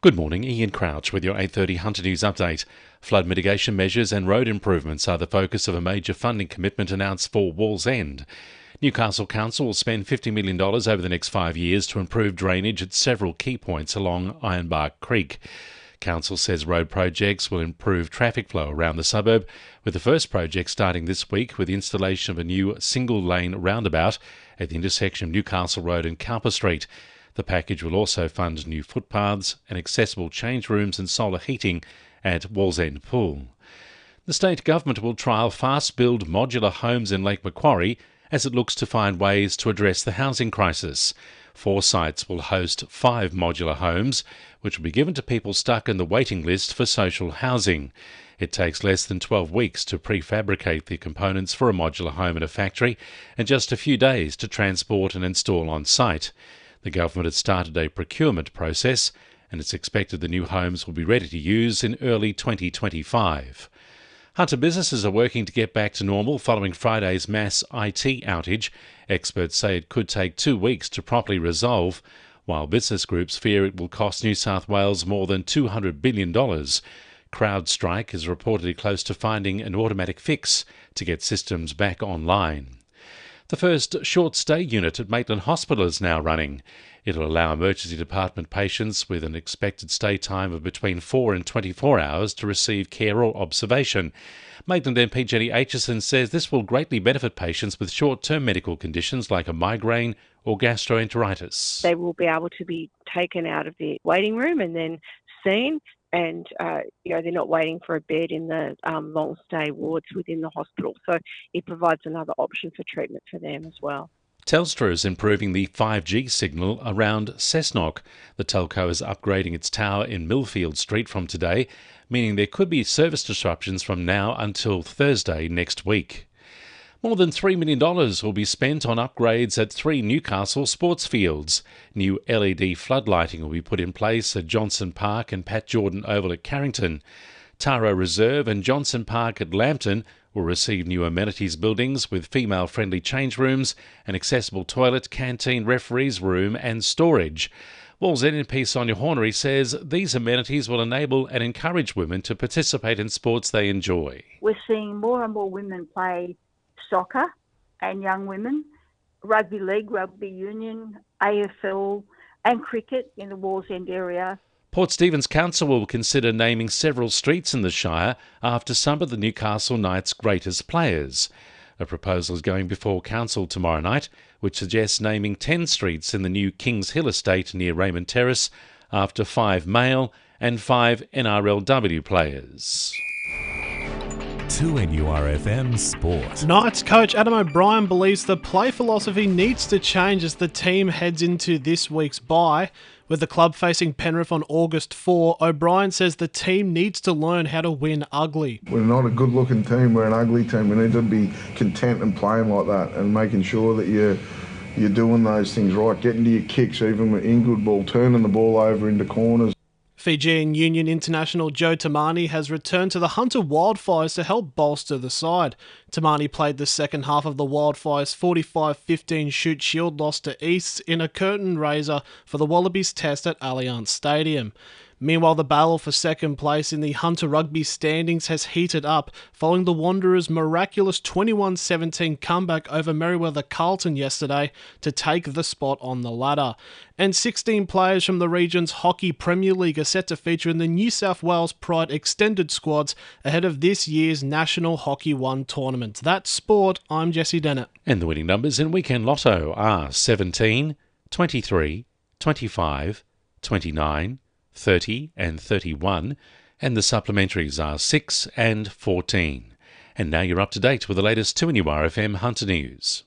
Good morning, Ian Crouch with your 8:30 Hunter News update. Flood mitigation measures and road improvements are the focus of a major funding commitment announced for Wallsend. Newcastle Council will spend $50 million over the next 5 years to improve drainage at several key points along Ironbark Creek. Council says road projects will improve traffic flow around the suburb, with the first project starting this week with the installation of a new single-lane roundabout at the intersection of Newcastle Road and Cowper Street. The package will also fund new footpaths and accessible change rooms and solar heating at Wallsend Pool. The state government will trial fast-build modular homes in Lake Macquarie as it looks to find ways to address the housing crisis. 4 sites will host 5 modular homes, which will be given to people stuck in the waiting list for social housing. It takes less than 12 weeks to prefabricate the components for a modular home in a factory and just a few days to transport and install on site. The government has started a procurement process, and it's expected the new homes will be ready to use in early 2025. Hunter businesses are working to get back to normal following Friday's mass IT outage. Experts say it could take 2 weeks to properly resolve, while business groups fear it will cost New South Wales more than $200 billion. CrowdStrike is reportedly close to finding an automatic fix to get systems back online. The first short-stay unit at Maitland Hospital is now running. It'll allow emergency department patients with an expected stay time of between 4 and 24 hours to receive care or observation. Maitland MP Jenny Aitchison says this will greatly benefit patients with short-term medical conditions like a migraine or gastroenteritis. They will be able to be taken out of the waiting room and then seen, and they're not waiting for a bed in the long stay wards within the hospital. So it provides another option for treatment for them as well. Telstra is improving the 5G signal around Cessnock. The telco is upgrading its tower in Millfield Street from today, meaning there could be service disruptions from now until Thursday next week. More than $3 million will be spent on upgrades at 3 Newcastle sports fields. New LED floodlighting will be put in place at Johnson Park and Pat Jordan Oval at Carrington. Taro Reserve and Johnson Park at Lambton will receive new amenities buildings with female-friendly change rooms, an accessible toilet, canteen, referees room and storage. Wallsend MP Sonia Hornery says these amenities will enable and encourage women to participate in sports they enjoy. We're seeing more and more women play soccer and young women, rugby league, rugby union, AFL and cricket in the Wallsend area. Port Stephens Council will consider naming several streets in the Shire after some of the Newcastle Knights' greatest players. A proposal is going before Council tomorrow night, which suggests naming 10 streets in the new Kings Hill estate near Raymond Terrace after 5 male and 5 NRLW players. 2NURFM Sport. Knights coach Adam O'Brien believes the play philosophy needs to change as the team heads into this week's bye. With the club facing Penrith on August 4, O'Brien says the team needs to learn how to win ugly. We're not a good-looking team, we're an ugly team. We need to be content and playing like that and making sure that you're doing those things right, getting to your kicks, even with in good ball, turning the ball over into corners. Fijian Union international Joe Tamani has returned to the Hunter Wildfires to help bolster the side. Tamani played the second half of the Wildfires' 45-15 Shute Shield loss to Easts in a curtain raiser for the Wallabies test at Allianz Stadium. Meanwhile, the battle for second place in the Hunter Rugby standings has heated up following the Wanderers' miraculous 21-17 comeback over Merewether Carlton yesterday to take the spot on the ladder. And 16 players from the region's Hockey Premier League are set to feature in the New South Wales Pride extended squads ahead of this year's National Hockey One tournament. That's sport. I'm Jessie Dennett. And the winning numbers in Weekend Lotto are 17, 23, 25, 29, 30 and 31, and the supplementaries are 6 and 14. And now you're up to date with the latest 2NURFM Hunter News.